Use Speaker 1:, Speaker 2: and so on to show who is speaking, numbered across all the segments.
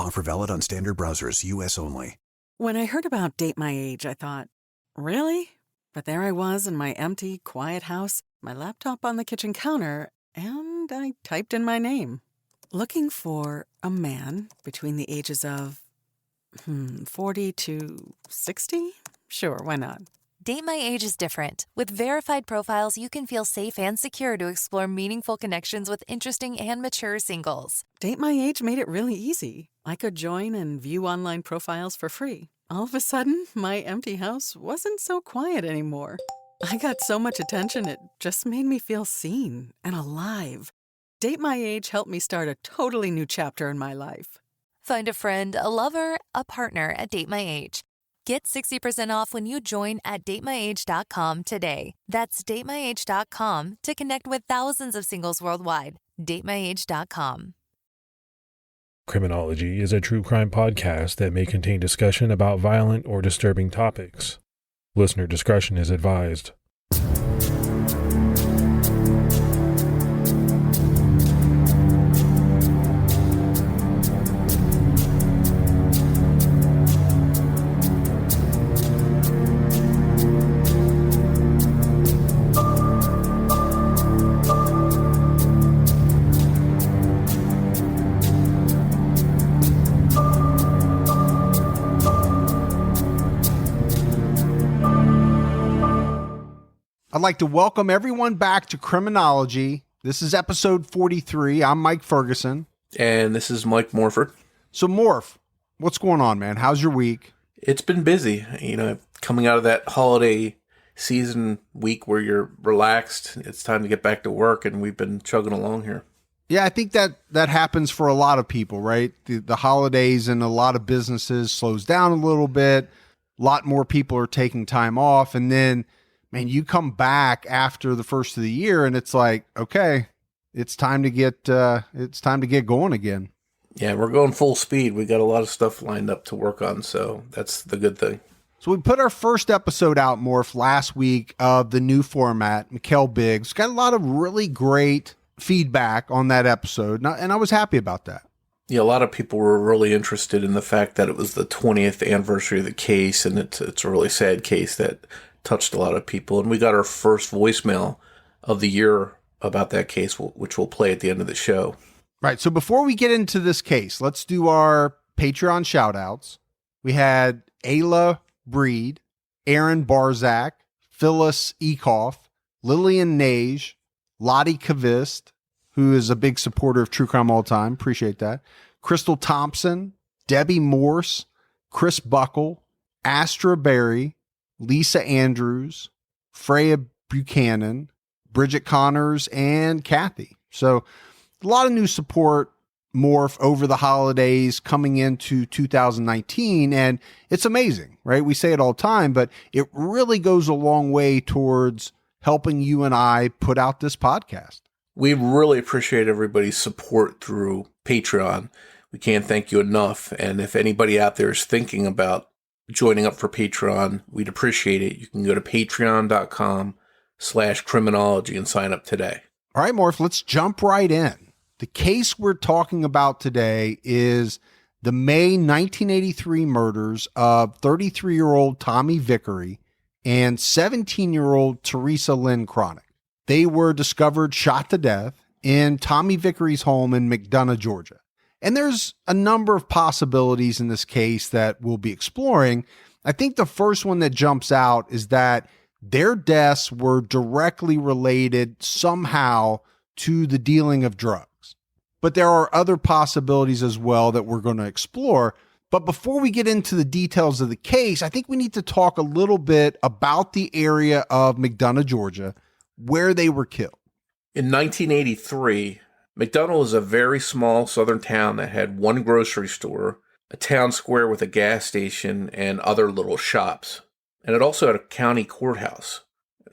Speaker 1: Offer valid on standard browsers, U.S. only.
Speaker 2: When I heard about Date My Age, I thought, really? But there I was in my empty, quiet house, my laptop on the kitchen counter, and I typed in my name. Looking for a man between the ages of 40 to 60? Sure, why not?
Speaker 3: Date My Age is different. With verified profiles, you can feel safe and secure to explore meaningful connections with interesting and mature singles.
Speaker 2: Date My Age made it really easy. I could join and view online profiles for free. All of a sudden, my empty house wasn't so quiet anymore. I got so much attention, it just made me feel seen and alive. Date My Age helped me start a totally new chapter in my life.
Speaker 3: Find a friend, a lover, a partner at Date My Age. Get 60% off when you join at datemyage.com today. That's datemyage.com to connect with thousands of singles worldwide. datemyage.com.
Speaker 4: Criminology is a true crime podcast that may contain discussion about violent or disturbing topics. Listener discretion is advised.
Speaker 5: I'd like to welcome everyone back to Criminology. This is episode 43. I'm Mike Ferguson.
Speaker 6: And this is Mike Morford.
Speaker 5: So Morph, what's going on, man? How's your week?
Speaker 6: It's been busy, coming out of that holiday season week where you're relaxed. It's time to get back to work, and we've been chugging along here.
Speaker 5: Yeah, I think that happens for a lot of people, right? The holidays and a lot of businesses slows down a little bit. A lot more people are taking time off, and then man, you come back after the first of the year and it's like, okay, it's time to get going again.
Speaker 6: Yeah, we're going full speed. We got a lot of stuff lined up to work on, so that's the good thing.
Speaker 5: So we put our first episode out, Morph, last week of the new format, Mikhail Biggs. Got a lot of really great feedback on that episode, and I was happy about that.
Speaker 6: Yeah, a lot of people were really interested in the fact that it was the 20th anniversary of the case, and it's a really sad case that touched a lot of people. And we got our first voicemail of the year about that case, which we'll play at the end of the show.
Speaker 5: Right. So before we get into this case, let's do our Patreon shout outs. We had Ayla Breed, Aaron Barzak, Phyllis Ekoff, Lillian Nage, Lottie Kavist, who is a big supporter of True Crime All the Time. Appreciate that. Crystal Thompson, Debbie Morse, Chris Buckle, Astra Berry, Lisa Andrews, Freya Buchanan, Bridget Connors, and Kathy. So a lot of new support, Morph, over the holidays coming into 2019. And it's amazing, right? We say it all the time, but it really goes a long way towards helping you and I put out this podcast.
Speaker 6: We really appreciate everybody's support through Patreon. We can't thank you enough. And if anybody out there is thinking about joining up for Patreon, we'd appreciate it. You can go to patreon.com/criminology and sign up today.
Speaker 5: All right, Morph, let's jump right in. The case we're talking about today is the May 1983 murders of 33-year-old Tommy Vickery and 17-year-old Teresa Lynn Cronic. They were discovered shot to death in Tommy Vickery's home in McDonough, Georgia. And there's a number of possibilities in this case that we'll be exploring. I think the first one that jumps out is that their deaths were directly related somehow to the dealing of drugs. But there are other possibilities as well that we're going to explore. But before we get into the details of the case, I think we need to talk a little bit about the area of McDonough, Georgia, where they were killed.
Speaker 6: In 1983, McDonough is a very small southern town that had one grocery store, a town square with a gas station, and other little shops. And it also had a county courthouse.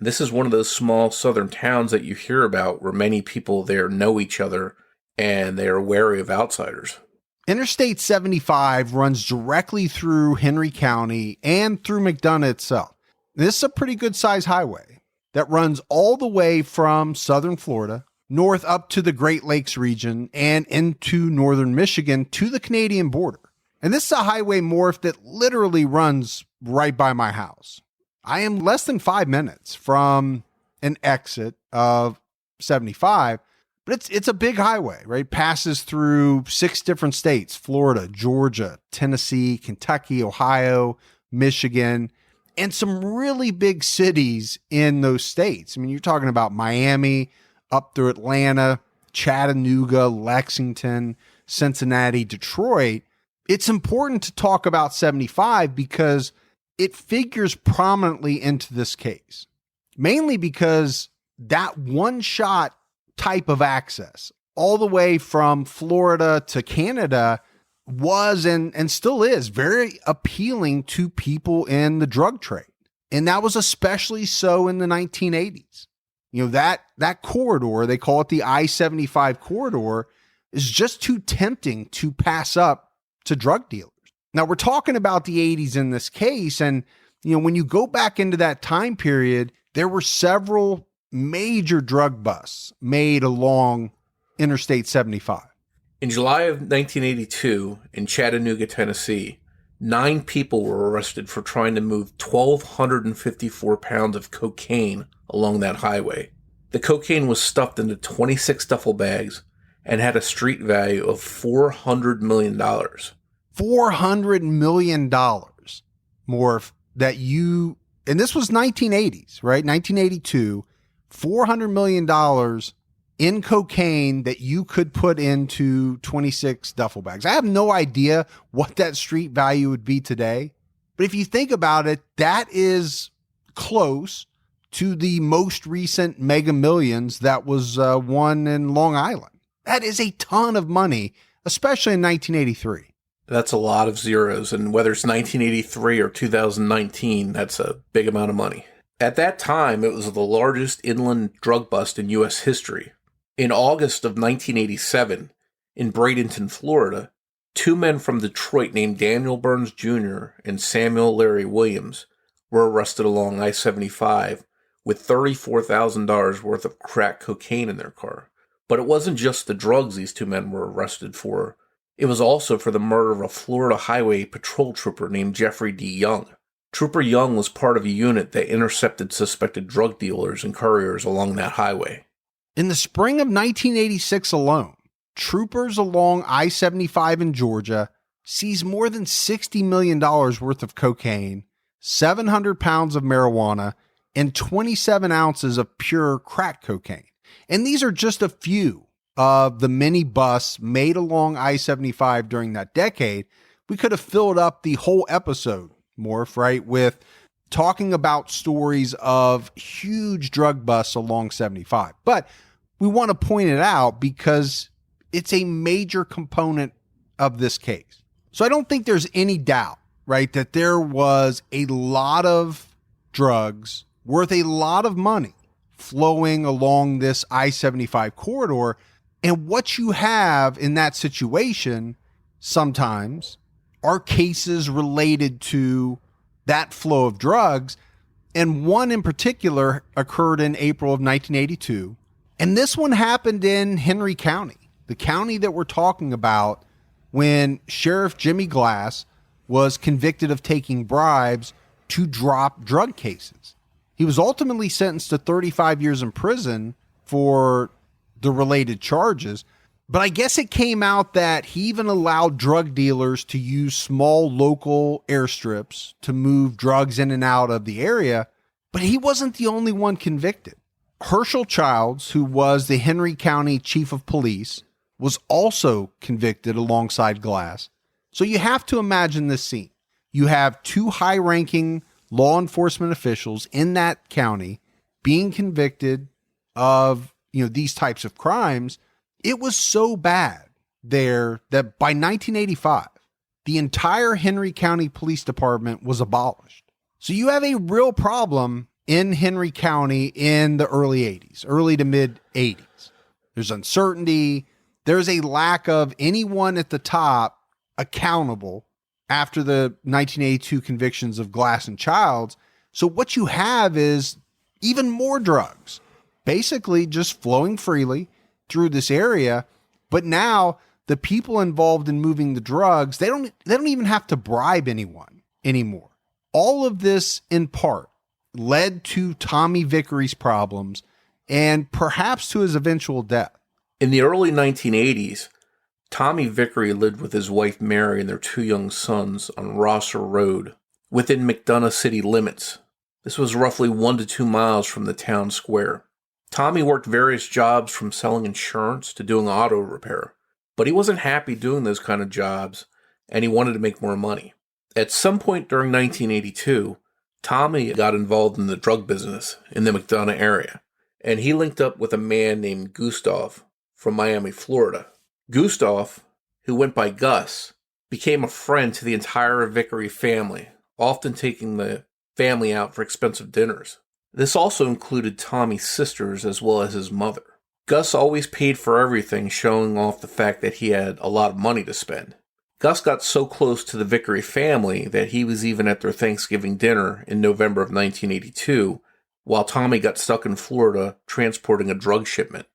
Speaker 6: This is one of those small southern towns that you hear about where many people there know each other and they are wary of outsiders.
Speaker 5: Interstate 75 runs directly through Henry County and through McDonough itself. This is a pretty good size highway that runs all the way from southern Florida north up to the Great Lakes region and into northern Michigan to the Canadian border. And this is a highway, Morph, that literally runs right by my house. I am less than 5 minutes from an exit of 75, but it's a big highway, right? Passes through 6 different states: Florida, Georgia, Tennessee, Kentucky, Ohio, Michigan, and some really big cities in those states. I mean, you're talking about Miami, up through Atlanta, Chattanooga, Lexington, Cincinnati, Detroit. It's important to talk about 75 because it figures prominently into this case, mainly because that one-shot type of access all the way from Florida to Canada was and still is very appealing to people in the drug trade. And that was especially so in the 1980s. You know, that corridor, they call it the I-75 corridor, is just too tempting to pass up to drug dealers. Now, we're talking about the 80s in this case. And, you know, when you go back into that time period, there were several major drug busts made along Interstate 75.
Speaker 6: In July of 1982, in Chattanooga, Tennessee, 9 people were arrested for trying to move 1,254 pounds of cocaine along that highway. The cocaine was stuffed into 26 duffel bags and had a street value of $400 million.
Speaker 5: $400 million, Morph, and this was 1980s, right? 1982, $400 million in cocaine that you could put into 26 duffel bags. I have no idea what that street value would be today, but if you think about it, that is close to the most recent Mega Millions that was won in Long Island. That is a ton of money, especially in 1983.
Speaker 6: That's a lot of zeros, and whether it's 1983 or 2019, that's a big amount of money. At that time, it was the largest inland drug bust in U.S. history. In August of 1987, in Bradenton, Florida, 2 men from Detroit named Daniel Burns Jr. and Samuel Larry Williams were arrested along I-75 with $34,000 worth of crack cocaine in their car. But it wasn't just the drugs these 2 men were arrested for. It was also for the murder of a Florida highway patrol trooper named Jeffrey D. Young. Trooper Young was part of a unit that intercepted suspected drug dealers and couriers along that highway.
Speaker 5: In the spring of 1986 alone, troopers along I-75 in Georgia seized more than $60 million worth of cocaine, 700 pounds of marijuana, and 27 ounces of pure crack cocaine. And these are just a few of the many busts made along I-75 during that decade. We could have filled up the whole episode, Morph, right, with talking about stories of huge drug busts along 75. But we want to point it out because it's a major component of this case. So I don't think there's any doubt, right, that there was a lot of drugs worth a lot of money flowing along this I-75 corridor. And what you have in that situation sometimes are cases related to that flow of drugs. And one in particular occurred in April of 1982. And this one happened in Henry County, the county that we're talking about, when Sheriff Jimmy Glass was convicted of taking bribes to drop drug cases. He was ultimately sentenced to 35 years in prison for the related charges, but I guess it came out that he even allowed drug dealers to use small local airstrips to move drugs in and out of the area, but he wasn't the only one convicted. Herschel Childs, who was the Henry County Chief of Police, was also convicted alongside Glass. So you have to imagine this scene. You have 2 high-ranking law enforcement officials in that county being convicted of, these types of crimes. It was so bad there that by 1985, the entire Henry County Police Department was abolished. So you have a real problem in Henry County in the early 80s, early to mid 80s. There's uncertainty. There's a lack of anyone at the top accountable after the 1982 convictions of Glass and Childs. So what you have is even more drugs, basically just flowing freely through this area. But now the people involved in moving the drugs, they don't even have to bribe anyone anymore. All of this, in part, led to Tommy Vickery's problems and perhaps to his eventual death.
Speaker 6: In the early 1980s, Tommy Vickery lived with his wife Mary and their 2 young sons on Rosser Road, within McDonough city limits. This was roughly 1 to 2 miles from the town square. Tommy worked various jobs from selling insurance to doing auto repair, but he wasn't happy doing those kind of jobs, and he wanted to make more money. At some point during 1982, Tommy got involved in the drug business in the McDonough area, and he linked up with a man named Gustav from Miami, Florida. Gustav, who went by Gus, became a friend to the entire Vickery family, often taking the family out for expensive dinners. This also included Tommy's sisters as well as his mother. Gus always paid for everything, showing off the fact that he had a lot of money to spend. Gus got so close to the Vickery family that he was even at their Thanksgiving dinner in November of 1982, while Tommy got stuck in Florida transporting a drug shipment.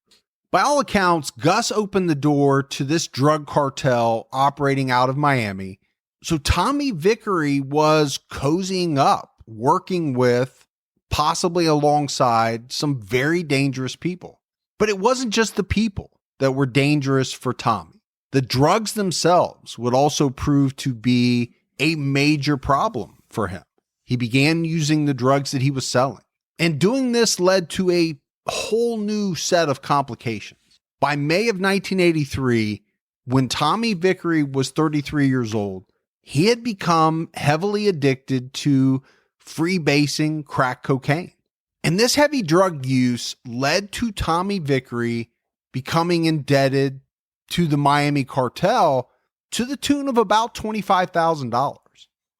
Speaker 5: By all accounts, Gus opened the door to this drug cartel operating out of Miami. So Tommy Vickery was cozying up, working with, possibly alongside, some very dangerous people. But it wasn't just the people that were dangerous for Tommy. The drugs themselves would also prove to be a major problem for him. He began using the drugs that he was selling. And doing this led to a whole new set of complications. By May of 1983, when Tommy Vickery was 33 years old, he had become heavily addicted to freebasing crack cocaine. And this heavy drug use led to Tommy Vickery becoming indebted to the Miami cartel to the tune of about $25,000.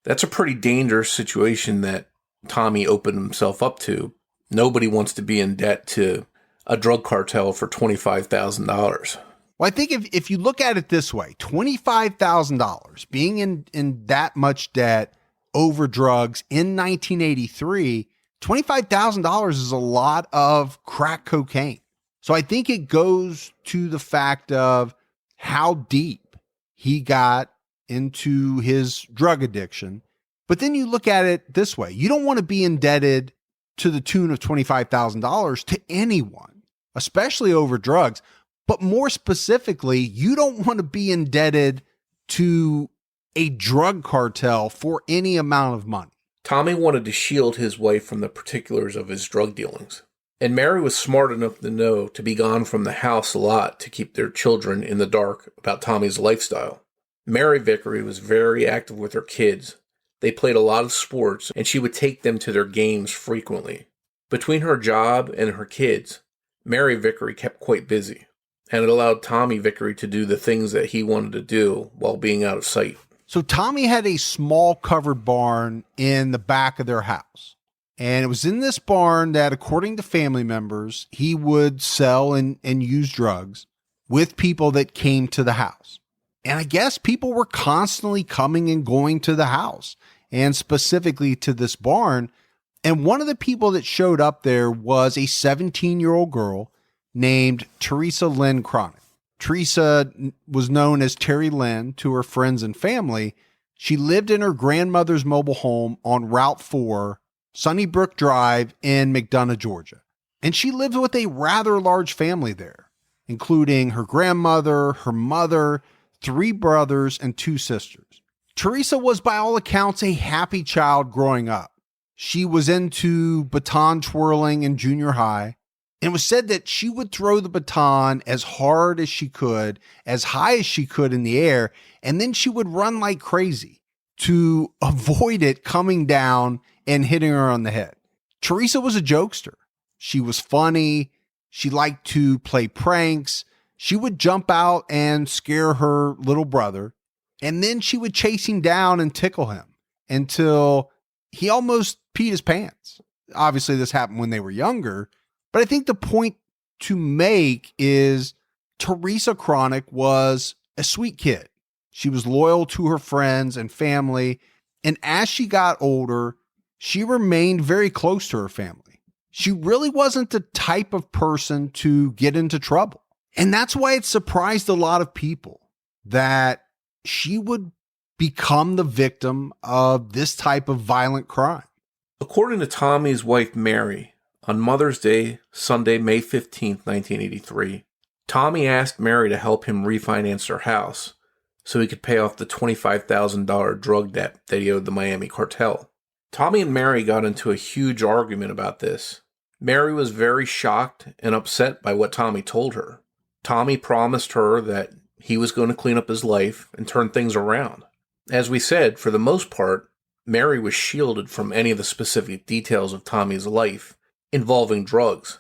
Speaker 6: That's a pretty dangerous situation that Tommy opened himself up to. Nobody wants to be in debt to a drug cartel for $25,000.
Speaker 5: Well, I think if you look at it this way, $25,000, being in that much debt over drugs in 1983, $25,000 is a lot of crack cocaine. So I think it goes to the fact of how deep he got into his drug addiction. But then you look at it this way. You don't want to be indebted to the tune of $25,000 to anyone, especially over drugs. But more specifically, you don't want to be indebted to a drug cartel for any amount of money.
Speaker 6: Tommy wanted to shield his wife from the particulars of his drug dealings. And Mary was smart enough to know to be gone from the house a lot to keep their children in the dark about Tommy's lifestyle. Mary Vickery was very active with her kids. They played a lot of sports, and she would take them to their games frequently. Between her job and her kids, Mary Vickery kept quite busy, and it allowed Tommy Vickery to do the things that he wanted to do while being out of sight.
Speaker 5: So Tommy had a small covered barn in the back of their house. And it was in this barn that, according to family members, he would sell and use drugs with people that came to the house. And I guess people were constantly coming and going to the house, and specifically to this barn. And one of the people that showed up there was a 17-year-old girl named Teresa Lynn Cronic. Teresa was known as Terry Lynn to her friends and family. She lived in her grandmother's mobile home on Route 4, Sunnybrook Drive in McDonough, Georgia. And she lived with a rather large family there, including her grandmother, her mother, 3 brothers, and 2 sisters. Teresa was, by all accounts, a happy child growing up. She was into baton twirling in junior high, and it was said that she would throw the baton as hard as she could, as high as she could in the air, and then she would run like crazy to avoid it coming down and hitting her on the head. Teresa was a jokester. She was funny. She liked to play pranks. She would jump out and scare her little brother, and then she would chase him down and tickle him until he almost peed his pants. Obviously, this happened when they were younger, but I think the point to make is Teresa Cronic was a sweet kid. She was loyal to her friends and family, and as she got older, she remained very close to her family. She really wasn't the type of person to get into trouble. And that's why it surprised a lot of people that she would become the victim of this type of violent crime.
Speaker 6: According to Tommy's wife, Mary, on Mother's Day, Sunday, May 15th, 1983, Tommy asked Mary to help him refinance their house so he could pay off the $25,000 drug debt that he owed the Miami cartel. Tommy and Mary got into a huge argument about this. Mary was very shocked and upset by what Tommy told her. Tommy promised her that he was going to clean up his life and turn things around. As we said, for the most part, Mary was shielded from any of the specific details of Tommy's life involving drugs.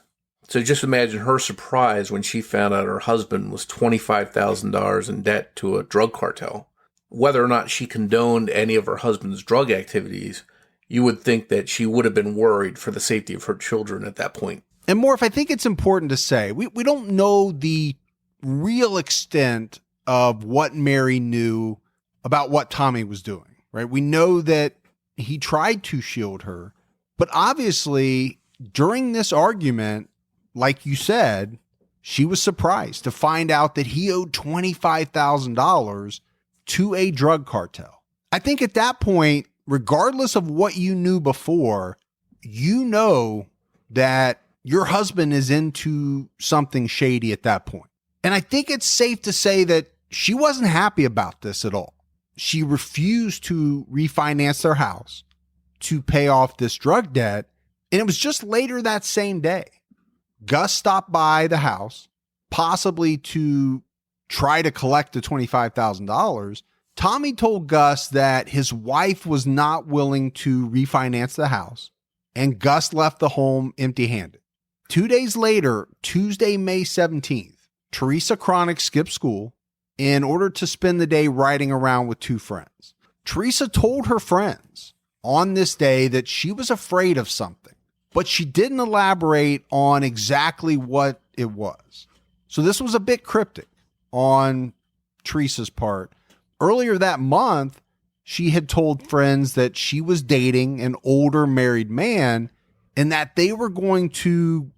Speaker 6: So just imagine her surprise when she found out her husband was $25,000 in debt to a drug cartel. Whether or not she condoned any of her husband's drug activities, you would think that she would have been worried for the safety of her children at that point.
Speaker 5: And Morph, I think it's important to say, we don't know the real extent of what Mary knew about what Tommy was doing, right? We know that he tried to shield her, but obviously during this argument, like you said, she was surprised to find out that he owed $25,000 to a drug cartel. I think at that point, regardless of what you knew before, you know that your husband is into something shady at that point. And I think it's safe to say that she wasn't happy about this at all. She refused to refinance their house to pay off this drug debt. And it was just later that same day, Gus stopped by the house, possibly to try to collect the $25,000. Tommy told Gus that his wife was not willing to refinance the house, and Gus left the home empty-handed. 2 days later, Tuesday, May 17th, Teresa Cronic skipped school in order to spend the day riding around with two friends. Teresa told her friends on this day that she was afraid of something, but she didn't elaborate on exactly what it was. So this was a bit cryptic on Teresa's part. Earlier that month, she had told friends that she was dating an older married man and that they were going to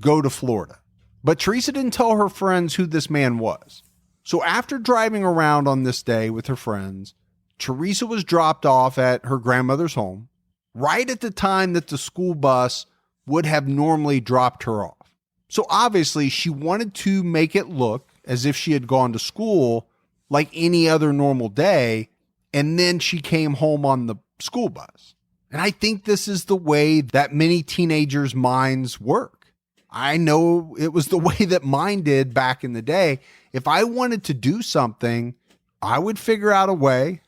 Speaker 5: go to Florida. But Teresa didn't tell her friends who this man was. So after driving around on this day with her friends, Teresa was dropped off at her grandmother's home right at the time that the school bus would have normally dropped her off. So obviously she wanted to make it look as if she had gone to school like any other normal day, and then she came home on the school bus. And I think this is the way that many teenagers' minds work. I know it was the way that mine did back in the day. If I wanted to do something, I would figure out a way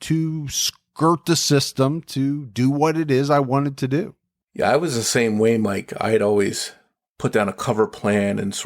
Speaker 5: to skirt the system to do what it is I wanted to do.
Speaker 6: Yeah, I was the same way, Mike. I'd always put down a cover plan and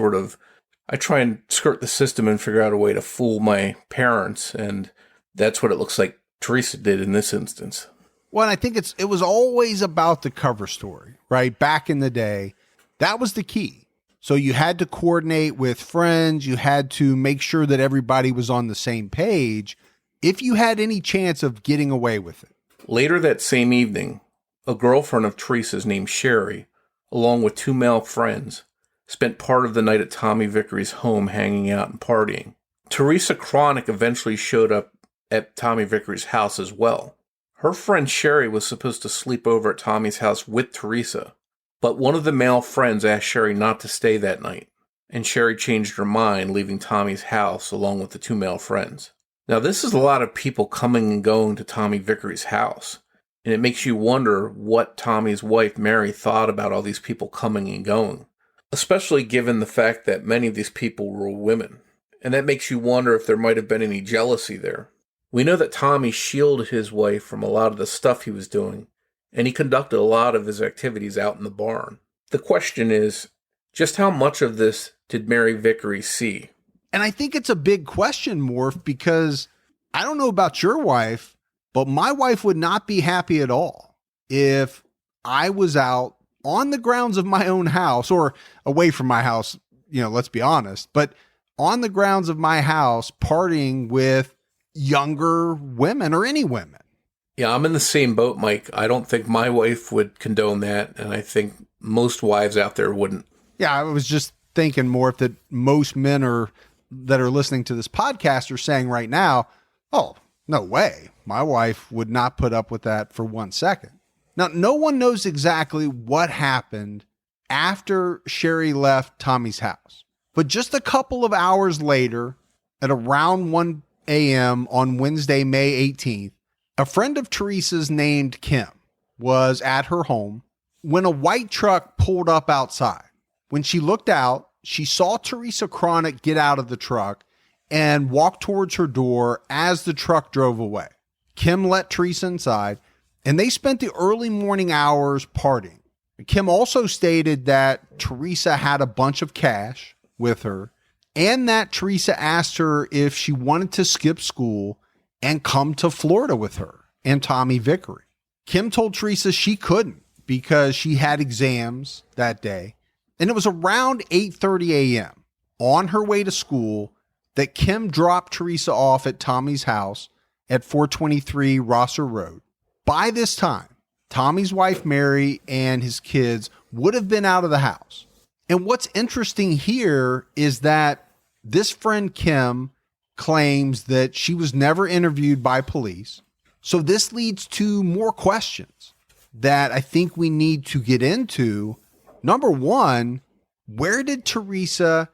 Speaker 6: I try and skirt the system and figure out a way to fool my parents. And that's what it looks like Teresa did in this instance.
Speaker 5: Well, and I think it was always about the cover story, right? Back in the day, that was the key. So you had to coordinate with friends. You had to make sure that everybody was on the same page if you had any chance of getting away with it.
Speaker 6: Later that same evening, a girlfriend of Teresa's named Sherry, along with two male friends, spent part of the night at Tommy Vickery's home hanging out and partying. Teresa Cronic eventually showed up at Tommy Vickery's house as well. Her friend Sherry was supposed to sleep over at Tommy's house with Teresa, but one of the male friends asked Sherry not to stay that night, and Sherry changed her mind, leaving Tommy's house along with the two male friends. Now, this is a lot of people coming and going to Tommy Vickery's house, and it makes you wonder what Tommy's wife, Mary, thought about all these people coming and going, especially given the fact that many of these people were women. And that makes you wonder if there might have been any jealousy there. We know that Tommy shielded his wife from a lot of the stuff he was doing, and he conducted a lot of his activities out in the barn. The question is, just how much of this did Mary Vickery see?
Speaker 5: And I think it's a big question, Morph, because I don't know about your wife, but my wife would not be happy at all if I was out on the grounds of my own house, or away from my house, let's be honest, but on the grounds of my house partying with younger women or any women.
Speaker 6: Yeah, I'm in the same boat, Mike. I don't think my wife would condone that, and I think most wives out there wouldn't.
Speaker 5: Yeah, I was just thinking, Morph, that most men that are listening to this podcast are saying right now, oh, no way. My wife would not put up with that for 1 second. Now, no one knows exactly what happened after Sherry left Tommy's house. But just a couple of hours later, at around 1 a.m. on Wednesday, May 18th, a friend of Teresa's named Kim was at her home when a white truck pulled up outside. When she looked out, she saw Teresa Cronic get out of the truck and walk towards her door as the truck drove away. Kim let Teresa inside, and they spent the early morning hours partying. Kim also stated that Teresa had a bunch of cash with her, and that Teresa asked her if she wanted to skip school and come to Florida with her and Tommy Vickery. Kim told Teresa she couldn't because she had exams that day, and it was around 8:30 a.m. on her way to school that Kim dropped Teresa off at Tommy's house at 423 Rosser Road. By this time, Tommy's wife, Mary, and his kids would have been out of the house. And what's interesting here is that this friend, Kim, claims that she was never interviewed by police. So this leads to more questions that I think we need to get into. Number one, where did Teresa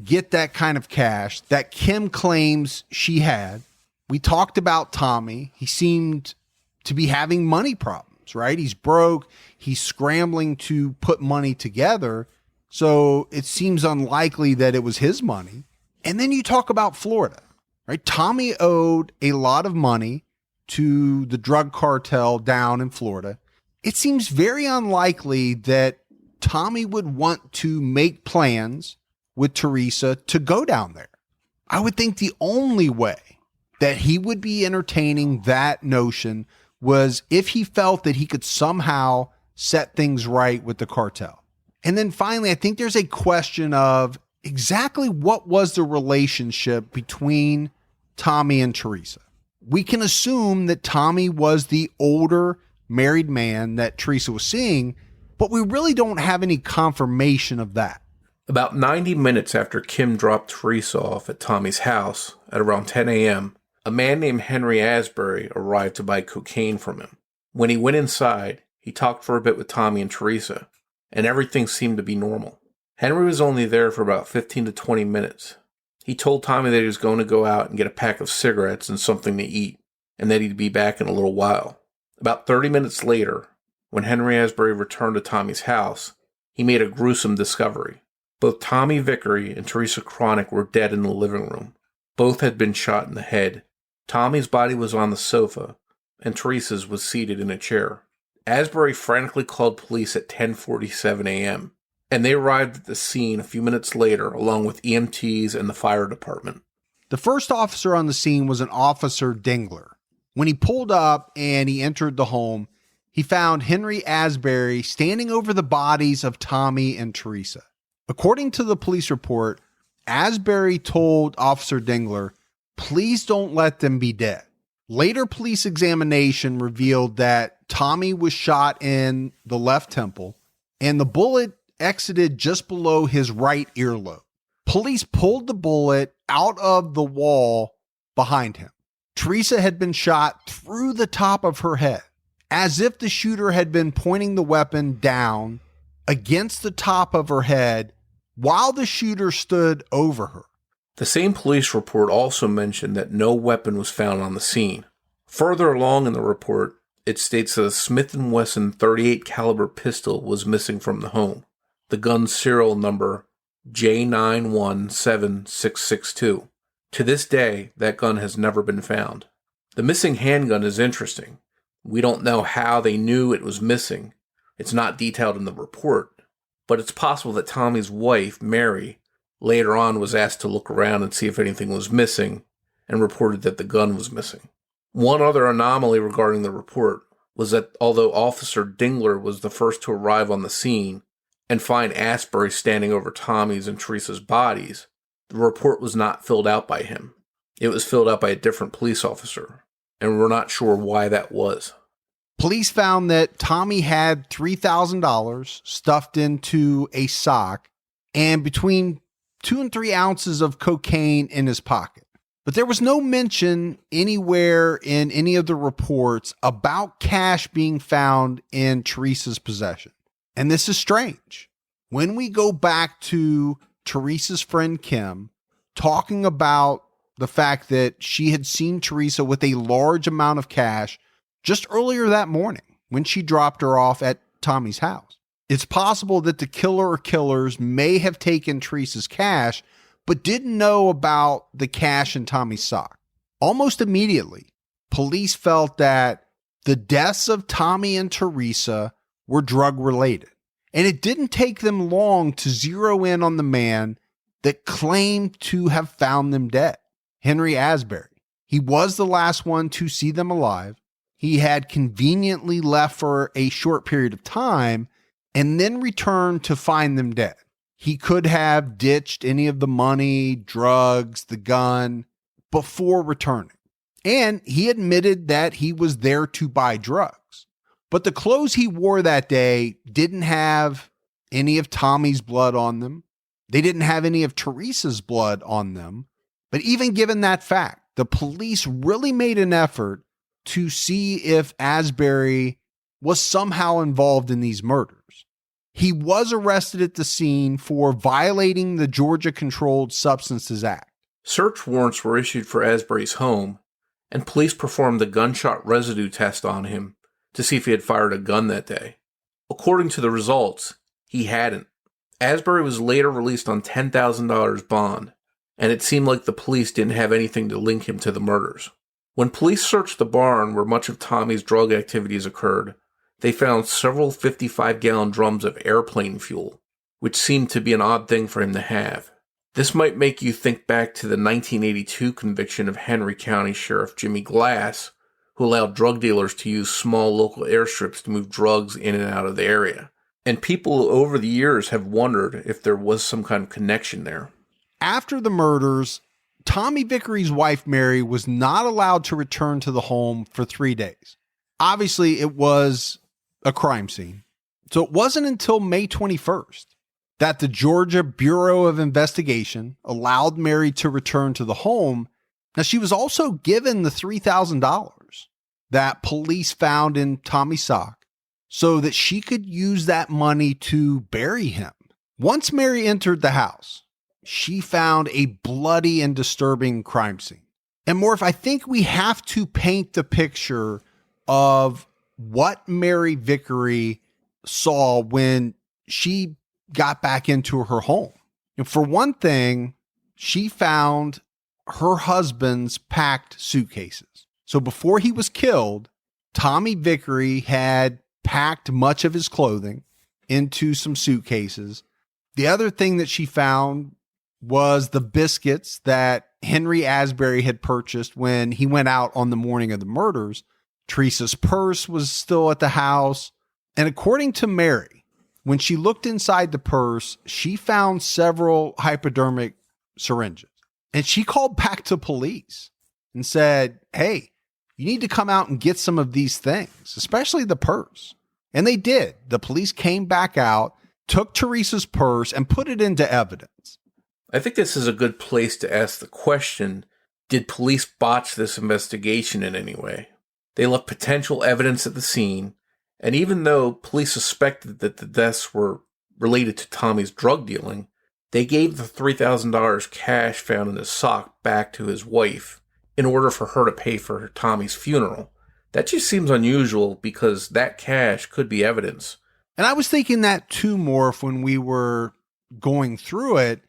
Speaker 5: get that kind of cash that Kim claims she had? We talked about Tommy. He seemed to be having money problems, right? He's broke. He's scrambling to put money together. So it seems unlikely that it was his money. And then you talk about Florida, right? Tommy owed a lot of money to the drug cartel down in Florida. It seems very unlikely that Tommy would want to make plans with Teresa to go down there. I would think the only way that he would be entertaining that notion was if he felt that he could somehow set things right with the cartel. And then finally, I think there's a question of exactly what was the relationship between Tommy and Teresa. We can assume that Tommy was the older married man that Teresa was seeing, but we really don't have any confirmation of that.
Speaker 6: About 90 minutes after Kim dropped Teresa off at Tommy's house at around 10 a.m., a man named Henry Asbury arrived to buy cocaine from him. When he went inside, he talked for a bit with Tommy and Teresa, and everything seemed to be normal. Henry was only there for about 15 to 20 minutes. He told Tommy that he was going to go out and get a pack of cigarettes and something to eat, and that he'd be back in a little while. About 30 minutes later, when Henry Asbury returned to Tommy's house, he made a gruesome discovery. Both Tommy Vickery and Teresa Cronic were dead in the living room. Both had been shot in the head. Tommy's body was on the sofa, and Teresa's was seated in a chair. Asbury frantically called police at 10:47 a.m., and they arrived at the scene a few minutes later along with EMTs and the fire department.
Speaker 5: The first officer on the scene was an Officer Dingler. When he pulled up and he entered the home, he found Henry Asbury standing over the bodies of Tommy and Teresa. According to the police report, Asbury told Officer Dingler, "Please don't let them be dead." Later police examination revealed that Tommy was shot in the left temple and the bullet exited just below his right earlobe. Police pulled the bullet out of the wall behind him. Teresa had been shot through the top of her head, as if the shooter had been pointing the weapon down against the top of her head while the shooter stood over her.
Speaker 6: The same police report also mentioned that no weapon was found on the scene. Further along in the report, it states that a Smith & Wesson .38 caliber pistol was missing from the home. The gun's serial number J917662. To this day, that gun has never been found. The missing handgun is interesting. We don't know how they knew it was missing. It's not detailed in the report, but it's possible that Tommy's wife, Mary, later on was asked to look around and see if anything was missing and reported that the gun was missing. One other anomaly regarding the report was that although Officer Dingler was the first to arrive on the scene and find Asbury standing over Tommy's and Teresa's bodies, the report was not filled out by him. It was filled out by a different police officer, and we're not sure why that was.
Speaker 5: Police found that Tommy had $3,000 stuffed into a sock and between 2 and 3 ounces of cocaine in his pocket. But there was no mention anywhere in any of the reports about cash being found in Teresa's possession. And this is strange. When we go back to Teresa's friend Kim talking about the fact that she had seen Teresa with a large amount of cash just earlier that morning when she dropped her off at Tommy's house, it's possible that the killer or killers may have taken Teresa's cash but didn't know about the cash in Tommy's sock. Almost immediately, police felt that the deaths of Tommy and Teresa were drug-related. And it didn't take them long to zero in on the man that claimed to have found them dead, Henry Asbury. He was the last one to see them alive. He had conveniently left for a short period of time and then returned to find them dead. He could have ditched any of the money, drugs, the gun before returning. And he admitted that he was there to buy drugs. But the clothes he wore that day didn't have any of Tommy's blood on them. They didn't have any of Teresa's blood on them. But even given that fact, the police really made an effort to see if Asbury was somehow involved in these murders. He was arrested at the scene for violating the Georgia Controlled Substances Act.
Speaker 6: Search warrants were issued for Asbury's home, and police performed the gunshot residue test on him to see if he had fired a gun that day. According to the results, he hadn't. Asbury was later released on $10,000 bond, and it seemed like the police didn't have anything to link him to the murders. When police searched the barn where much of Tommy's drug activities occurred, they found several 55-gallon drums of airplane fuel, which seemed to be an odd thing for him to have. This might make you think back to the 1982 conviction of Henry County Sheriff Jimmy Glass, who allowed drug dealers to use small local airstrips to move drugs in and out of the area. And people over the years have wondered if there was some kind of connection there.
Speaker 5: After the murders, Tommy Vickery's wife, Mary, was not allowed to return to the home for 3 days. Obviously, it was a crime scene. So it wasn't until May 21st that the Georgia Bureau of Investigation allowed Mary to return to the home. Now, she was also given the $3,000 that police found in Tommy's sock so that she could use that money to bury him. Once Mary entered the house, she found a bloody and disturbing crime scene. And Morph, I think we have to paint the picture of what Mary Vickery saw when she got back into her home. And for one thing, she found her husband's packed suitcases. So before he was killed, Tommy Vickery had packed much of his clothing into some suitcases. The other thing that she found was the biscuits that Henry Asbury had purchased when he went out on the morning of the murders. Teresa's purse was still at the house. And according to Mary, when she looked inside the purse, she found several hypodermic syringes. And she called back to police and said, hey, you need to come out and get some of these things, especially the purse. And they did. The police came back out, took Teresa's purse, and put it into evidence.
Speaker 6: I think this is a good place to ask the question, did police botch this investigation in any way? They left potential evidence at the scene, and even though police suspected that the deaths were related to Tommy's drug dealing, they gave the $3,000 cash found in his sock back to his wife in order for her to pay for Tommy's funeral. That just seems unusual because that cash could be evidence.
Speaker 5: And I was thinking that too, Morph, when we were going through it,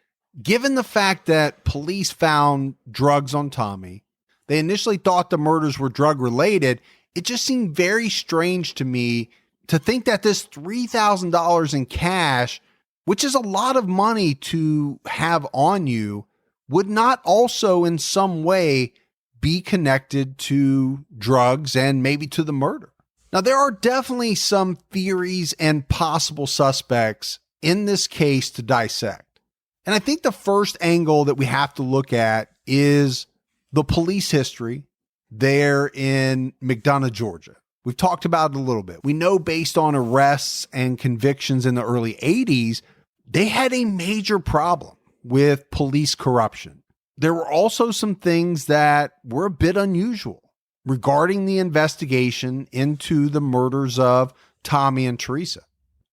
Speaker 5: given the fact that police found drugs on Tommy. They initially thought the murders were drug related. It just seemed very strange to me to think that this $3,000 in cash, which is a lot of money to have on you, would not also in some way be connected to drugs and maybe to the murder. Now, there are definitely some theories and possible suspects in this case to dissect. And I think the first angle that we have to look at is the police history there in McDonough, Georgia. We've talked about it a little bit. We know based on arrests and convictions in the early 80s, they had a major problem with police corruption. There were also some things that were a bit unusual regarding the investigation into the murders of Tommy and Teresa.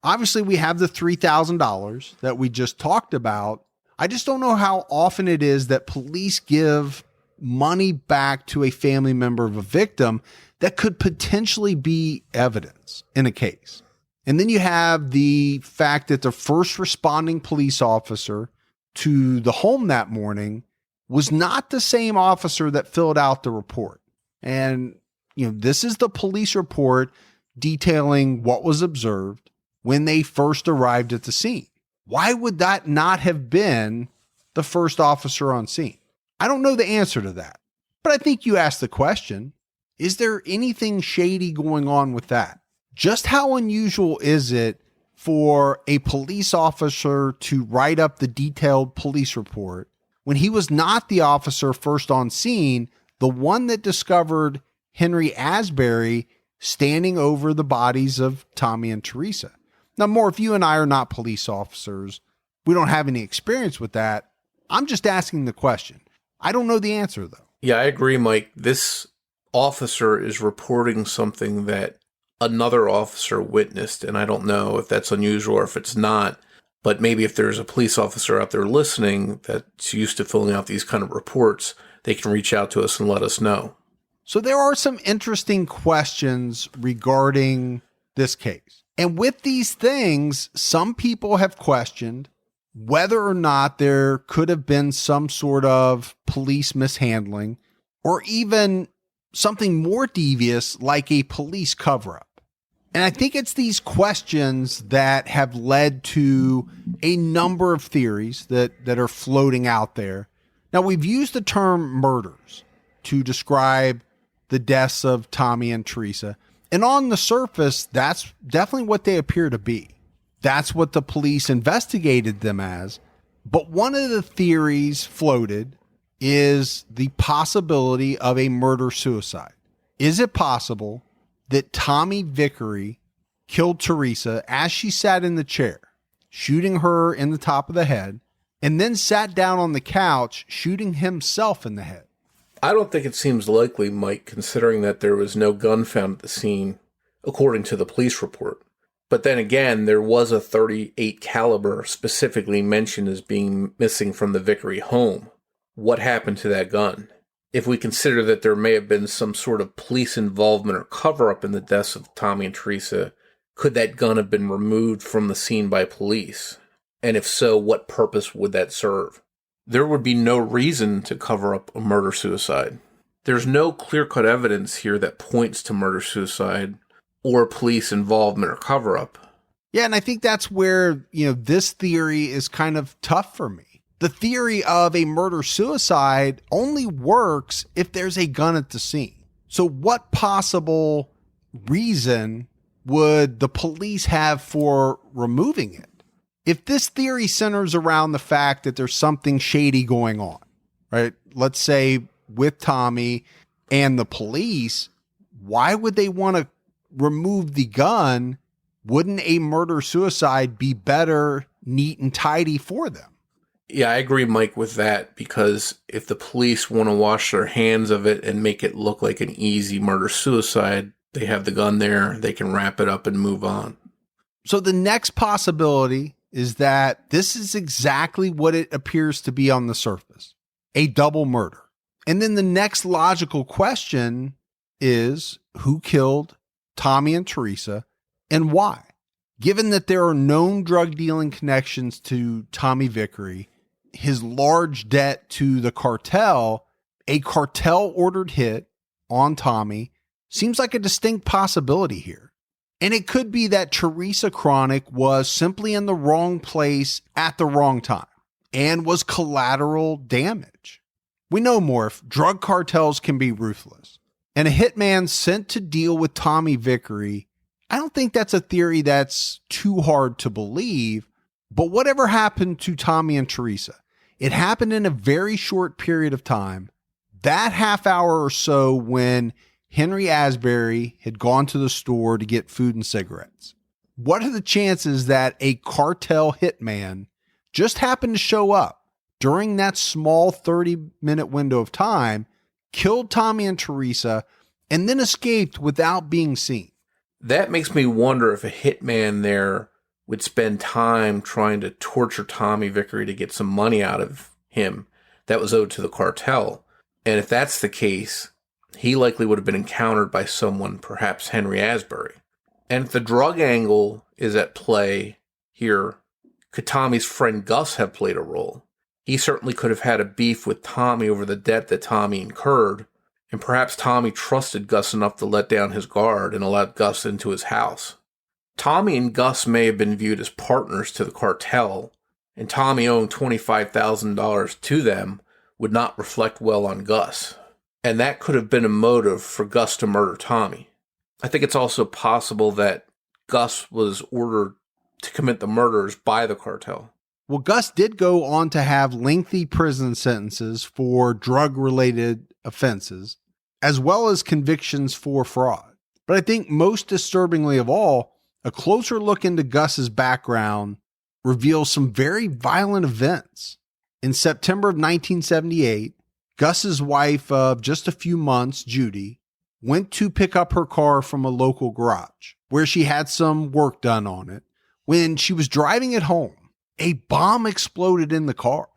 Speaker 5: Obviously, we have the $3,000 that we just talked about. I just don't know how often it is that police give money back to a family member of a victim that could potentially be evidence in a case. And then you have the fact that the first responding police officer to the home that morning was not the same officer that filled out the report. And, this is the police report detailing what was observed when they first arrived at the scene. Why would that not have been the first officer on scene? I don't know the answer to that, but I think you asked the question, is there anything shady going on with that? Just how unusual is it for a police officer to write up the detailed police report when he was not the officer first on scene, the one that discovered Henry Asbury standing over the bodies of Tommy and Teresa? Now, more, if you and I are not police officers, we don't have any experience with that. I'm just asking the question. I don't know the answer, though.
Speaker 6: Yeah, I agree, Mike. This officer is reporting something that another officer witnessed, and I don't know if that's unusual or if it's not, but maybe if there's a police officer out there listening that's used to filling out these kind of reports, they can reach out to us and let us know.
Speaker 5: So there are some interesting questions regarding this case. And with these things, some people have questioned whether or not there could have been some sort of police mishandling or even something more devious like a police cover-up. And I think it's these questions that have led to a number of theories that are floating out there. Now, we've used the term murders to describe the deaths of Tommy and Teresa. And on the surface, that's definitely what they appear to be. That's what the police investigated them as. But one of the theories floated is the possibility of a murder-suicide. Is it possible that Tommy Vickery killed Teresa as she sat in the chair, shooting her in the top of the head, and then sat down on the couch, shooting himself in the head?
Speaker 6: I don't think it seems likely, Mike, considering that there was no gun found at the scene, according to the police report. But then again, there was a .38 caliber specifically mentioned as being missing from the Vickery home. What happened to that gun? If we consider that there may have been some sort of police involvement or cover-up in the deaths of Tommy and Teresa, could that gun have been removed from the scene by police? And if so, what purpose would that serve? There would be no reason to cover up a murder-suicide. There's no clear-cut evidence here that points to murder-suicide or police involvement or cover-up.
Speaker 5: Yeah, and I think that's where, this theory is kind of tough for me. The theory of a murder-suicide only works if there's a gun at the scene. So what possible reason would the police have for removing it? If this theory centers around the fact that there's something shady going on, right? Let's say with Tommy and the police, why would they want to remove the gun? Wouldn't a murder-suicide be better, neat, and tidy for them?
Speaker 6: Yeah, I agree, Mike, with that, because if the police want to wash their hands of it and make it look like an easy murder-suicide, they have the gun there, they can wrap it up and move on.
Speaker 5: So the next possibility is that this is exactly what it appears to be on the surface, a double murder. And then the next logical question is, who killed Tommy and Teresa and why? Given that there are known drug dealing connections to Tommy Vickery, his large debt to the cartel, a cartel ordered hit on Tommy seems like a distinct possibility here. And it could be that Teresa Cronic was simply in the wrong place at the wrong time and was collateral damage. We know, Morph, drug cartels can be ruthless. And a hitman sent to deal with Tommy Vickery, I don't think that's a theory that's too hard to believe. But whatever happened to Tommy and Teresa, it happened in a very short period of time. That half hour or so when Henry Asbury had gone to the store to get food and cigarettes. what are the chances that a cartel hitman just happened to show up during that small 30-minute window of time, killed Tommy and Teresa, and then escaped without being seen?
Speaker 6: That makes me wonder if a hitman there would spend time trying to torture Tommy Vickery to get some money out of him that was owed to the cartel. And if that's the case, he likely would have been encountered by someone, perhaps Henry Asbury. And if the drug angle is at play here, could Tommy's friend Gus have played a role? He certainly could have had a beef with Tommy over the debt that Tommy incurred, and perhaps Tommy trusted Gus enough to let down his guard and allowed Gus into his house. Tommy and Gus may have been viewed as partners to the cartel, and Tommy owing $25,000 to them would not reflect well on Gus. And that could have been a motive for Gus to murder Tommy. I think it's also possible that Gus was ordered to commit the murders by the cartel.
Speaker 5: Well, Gus did go on to have lengthy prison sentences for drug-related offenses, as well as convictions for fraud. But I think most disturbingly of all, a closer look into Gus's background reveals some very violent events. In September of 1978, Gus's wife of just a few months, Judy, went to pick up her car from a local garage where she had some work done on it. When she was driving it home, a bomb exploded in the car.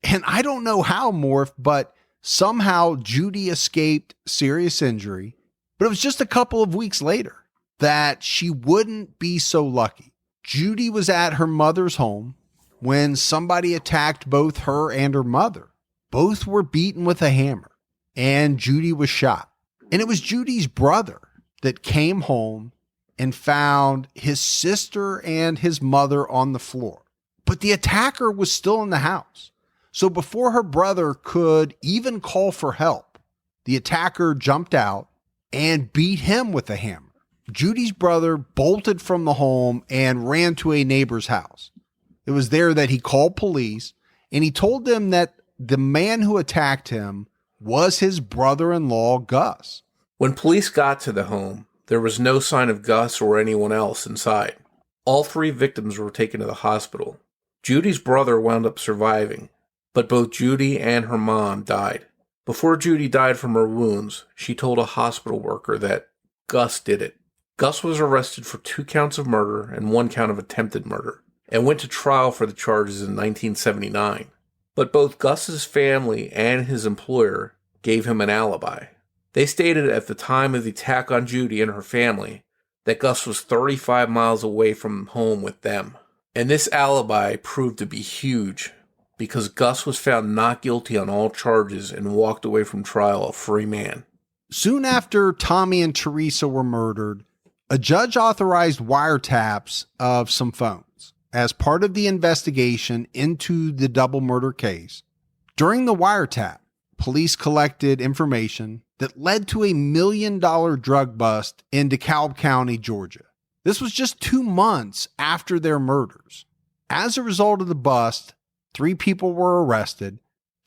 Speaker 5: And I don't know how, Morph, but somehow Judy escaped serious injury. But it was just a couple of weeks later that she wouldn't be so lucky. Judy was at her mother's home when somebody attacked both her and her mother. Both were beaten with a hammer, and Judy was shot. And it was Judy's brother that came home and found his sister and his mother on the floor. But the attacker was still in the house. So before her brother could even call for help, the attacker jumped out and beat him with a hammer. Judy's brother bolted from the home and ran to a neighbor's house. It was there that he called police, and he told them that the man who attacked him was his brother-in-law, Gus.
Speaker 6: When police got to the home, there was no sign of Gus or anyone else inside. All three victims were taken to the hospital. Judy's brother wound up surviving, but both Judy and her mom died. Before Judy died from her wounds, she told a hospital worker that Gus did it. Gus was arrested for 2 counts of murder and 1 count of attempted murder, and went to trial for the charges in 1979. But both Gus's family and his employer gave him an alibi. They stated at the time of the attack on Judy and her family that Gus was 35 miles away from home with them. And this alibi proved to be huge, because Gus was found not guilty on all charges and walked away from trial a free man.
Speaker 5: Soon after Tommy and Teresa were murdered, a judge authorized wiretaps of some phones as part of the investigation into the double murder case. During the wiretap, police collected information that led to a $1 million drug bust in DeKalb County, Georgia. This was just 2 months after their murders. As a result of the bust, 3 people were arrested,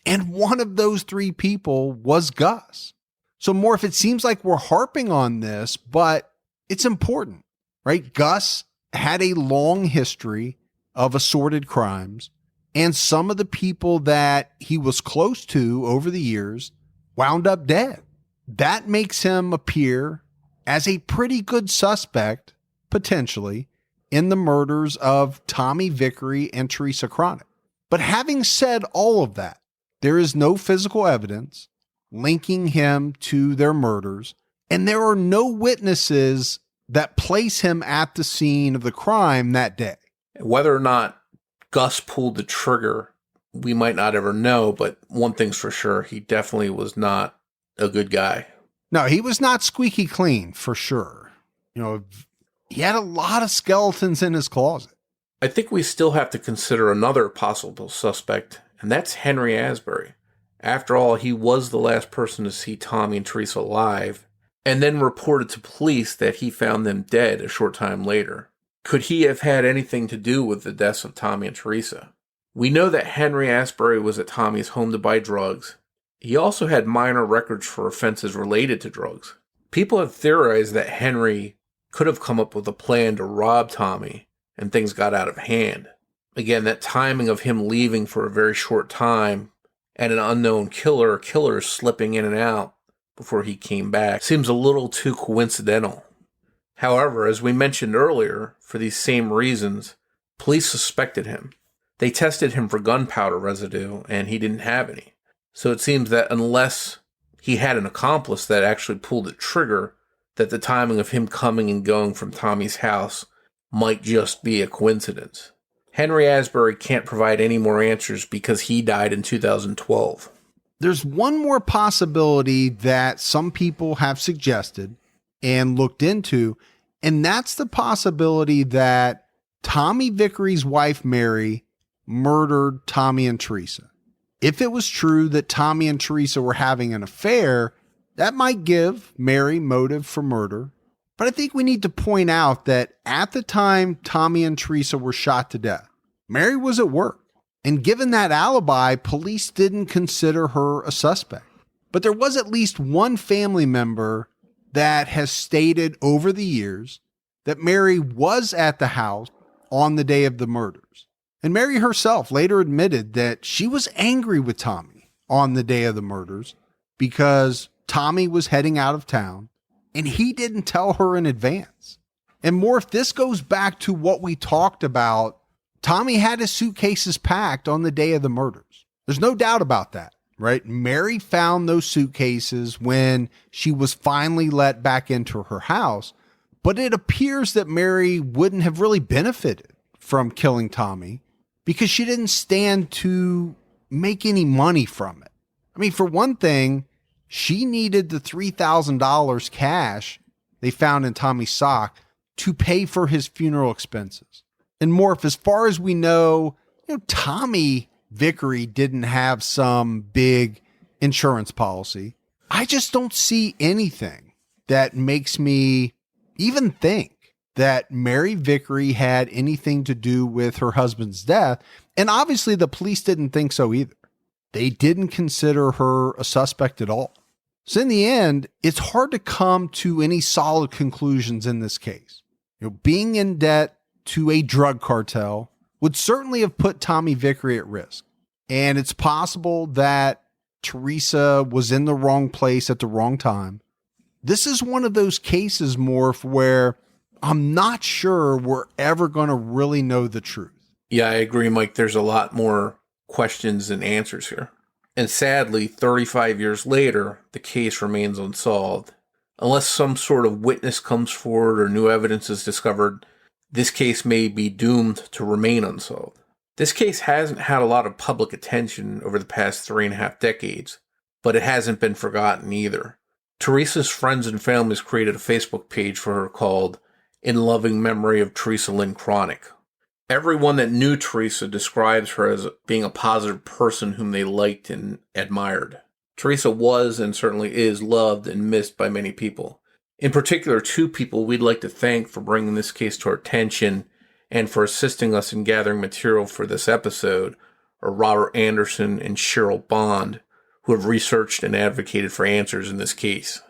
Speaker 5: and one of those 3 people was Gus. So, Morph, it seems like we're harping on this, but it's important, right? Gus had a long history of assorted crimes, and some of the people that he was close to over the years wound up dead. That makes him appear as a pretty good suspect, potentially, in the murders of Tommy Vickery and Teresa Cronic. But having said all of that, there is no physical evidence linking him to their murders, and there are no witnesses that place him at the scene of the crime that day.
Speaker 6: Whether or not Gus pulled the trigger, we might not ever know, but one thing's for sure, he definitely was not a good guy.
Speaker 5: No, he was not squeaky clean, for sure. You know, he had a lot of skeletons in his closet.
Speaker 6: I think we still have to consider another possible suspect, and that's Henry Asbury. After all, he was the last person to see Tommy and Teresa alive, and then reported to police that he found them dead a short time later. Could he have had anything to do with the deaths of Tommy and Teresa? We know that Henry Asbury was at Tommy's home to buy drugs. He also had minor records for offenses related to drugs. People have theorized that Henry could have come up with a plan to rob Tommy, and things got out of hand. Again, that timing of him leaving for a very short time and an unknown killer or killers slipping in and out before he came back seems a little too coincidental. However, as we mentioned earlier, for these same reasons, police suspected him. They tested him for gunpowder residue, and he didn't have any. So it seems that unless he had an accomplice that actually pulled the trigger, that the timing of him coming and going from Tommy's house might just be a coincidence. Henry Asbury can't provide any more answers because he died in 2012.
Speaker 5: There's one more possibility that some people have suggested and looked into, and that's the possibility that Tommy Vickery's wife, Mary, murdered Tommy and Teresa. If it was true that Tommy and Teresa were having an affair, that might give Mary motive for murder. But I think we need to point out that at the time Tommy and Teresa were shot to death, Mary was at work. And given that alibi, police didn't consider her a suspect. But there was at least one family member that has stated over the years that Mary was at the house on the day of the murders. And Mary herself later admitted that she was angry with Tommy on the day of the murders because Tommy was heading out of town and he didn't tell her in advance. And more, if this goes back to what we talked about, Tommy had his suitcases packed on the day of the murders. There's no doubt about that, right? Mary found those suitcases when she was finally let back into her house, but it appears that Mary wouldn't have really benefited from killing Tommy because she didn't stand to make any money from it. I mean, for one thing, she needed the $3,000 cash they found in Tommy's sock to pay for his funeral expenses. And Morph, as far as we know, Tommy Vickery didn't have some big insurance policy. I just don't see anything that makes me even think that Mary Vickery had anything to do with her husband's death. And obviously the police didn't think so either. They didn't consider her a suspect at all. So in the end, it's hard to come to any solid conclusions in this case. Being in debt to a drug cartel would certainly have put Tommy Vickery at risk. And it's possible that Teresa was in the wrong place at the wrong time. This is one of those cases, Morph, where I'm not sure we're ever going to really know the truth.
Speaker 6: Yeah, I agree, Mike. There's a lot more questions than answers here. And sadly, 35 years later, the case remains unsolved. Unless some sort of witness comes forward or new evidence is discovered, this case may be doomed to remain unsolved. This case hasn't had a lot of public attention over the past 3.5 decades, but it hasn't been forgotten either. Teresa's friends and families created a Facebook page for her called In Loving Memory of Teresa Lynn Cronic. Everyone that knew Teresa describes her as being a positive person whom they liked and admired. Teresa was and certainly is loved and missed by many people. In particular, 2 people we'd like to thank for bringing this case to our attention and for assisting us in gathering material for this episode are Robert Anderson and Cheryl Bond, who have researched and advocated for answers in this case.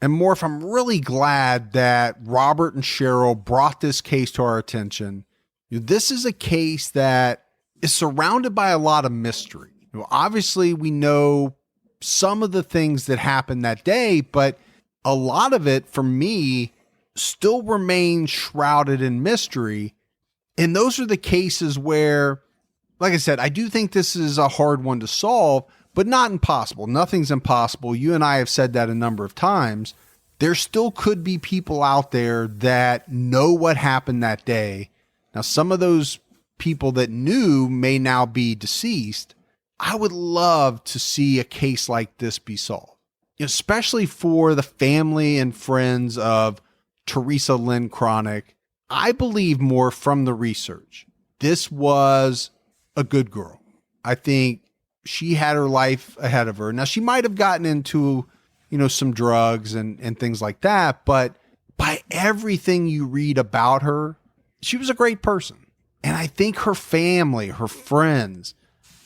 Speaker 5: And Morph, I'm really glad that Robert and Cheryl brought this case to our attention. This is a case that is surrounded by a lot of mystery. Obviously, we know some of the things that happened that day, but a lot of it, for me, still remains shrouded in mystery. And those are the cases where, like I said, I do think this is a hard one to solve, but not impossible. Nothing's impossible. You and I have said that a number of times. There still could be people out there that know what happened that day. Now, some of those people that knew may now be deceased. I would love to see a case like this be solved, especially for the family and friends of Teresa Lynn Cronic. I believe more from the research. This was a good girl. I think she had her life ahead of her. Now, she might have gotten into, some drugs and things like that, but by everything you read about her, she was a great person. And I think her family, her friends,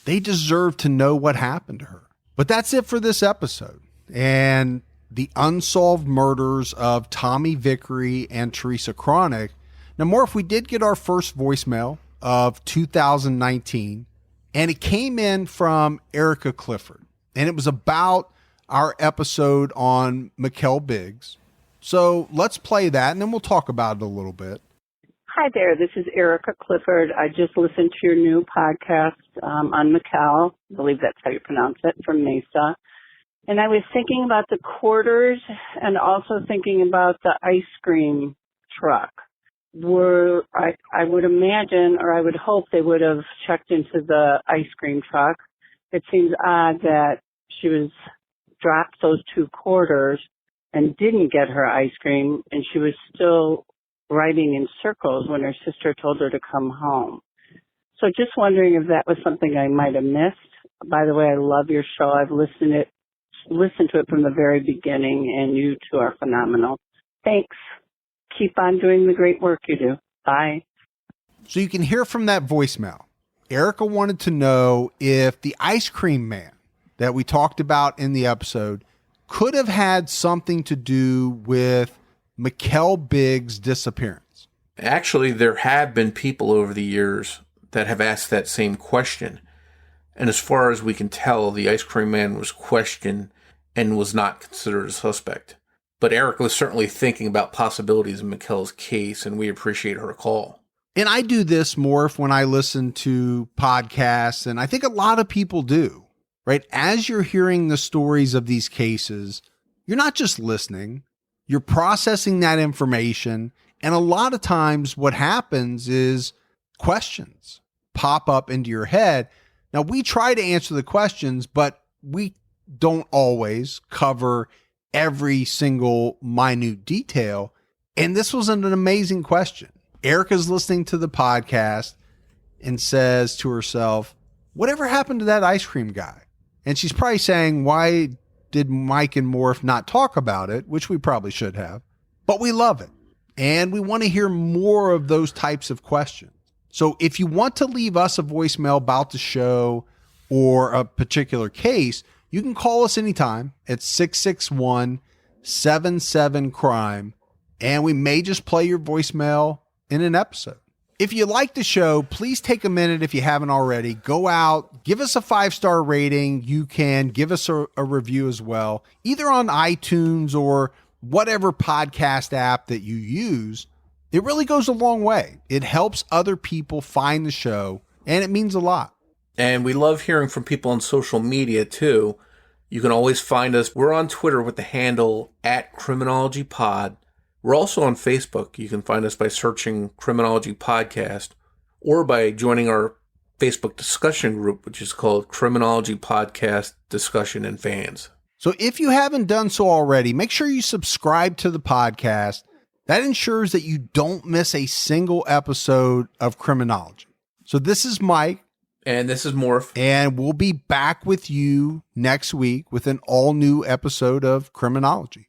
Speaker 5: they deserve to know what happened to her. But that's it for this episode. And The Unsolved Murders of Tommy Vickery and Teresa Cronic. Now, Morph, we did get our first voicemail of 2019, and it came in from Erica Clifford, and it was about our episode on Mikkel Biggs. So let's play that, and then we'll talk about it a little bit.
Speaker 7: Hi there, this is Erica Clifford. I just listened to your new podcast on Mikkel. I believe that's how you pronounce it, from Mesa. And I was thinking about the quarters and also thinking about the ice cream truck. I would imagine, or I would hope they would have checked into the ice cream truck. It seems odd that she was dropped those 2 quarters and didn't get her ice cream, and she was still riding in circles when her sister told her to come home. So just wondering if that was something I might have missed. By the way, I love your show. I've listened to it from the very beginning, and you two are phenomenal. Thanks. Keep on doing the great work you do. Bye.
Speaker 5: So you can hear from that voicemail. Erica wanted to know if the ice cream man that we talked about in the episode could have had something to do with Mikkel Biggs' disappearance.
Speaker 6: Actually, there have been people over the years that have asked that same question. And as far as we can tell, the ice cream man was questioned and was not considered a suspect. But Eric was certainly thinking about possibilities in Mikkel's case, and we appreciate her call.
Speaker 5: And I do this more when I listen to podcasts, and I think a lot of people do, right? As you're hearing the stories of these cases, you're not just listening, you're processing that information. And a lot of times what happens is questions pop up into your head. Now, we try to answer the questions, but we don't always cover every single minute detail. And this was an amazing question. Erica's listening to the podcast and says to herself, whatever happened to that ice cream guy? And she's probably saying, why did Mike and Morph not talk about it? Which we probably should have, but we love it. And we want to hear more of those types of questions. So if you want to leave us a voicemail about the show or a particular case, you can call us anytime at 661-77-CRIME, and we may just play your voicemail in an episode. If you like the show, please take a minute, if you haven't already, go out, give us a 5-star rating. You can give us a review as well, either on iTunes or whatever podcast app that you use. It really goes a long way. It helps other people find the show, and it means a lot.
Speaker 6: And we love hearing from people on social media, too. You can always find us. We're on Twitter with the handle @CriminologyPod. We're also on Facebook. You can find us by searching Criminology Podcast or by joining our Facebook discussion group, which is called Criminology Podcast Discussion and Fans.
Speaker 5: So if you haven't done so already, make sure you subscribe to the podcast. That ensures that you don't miss a single episode of Criminology. So this is Mike.
Speaker 6: And this is Morph.
Speaker 5: And we'll be back with you next week with an all-new episode of Criminology.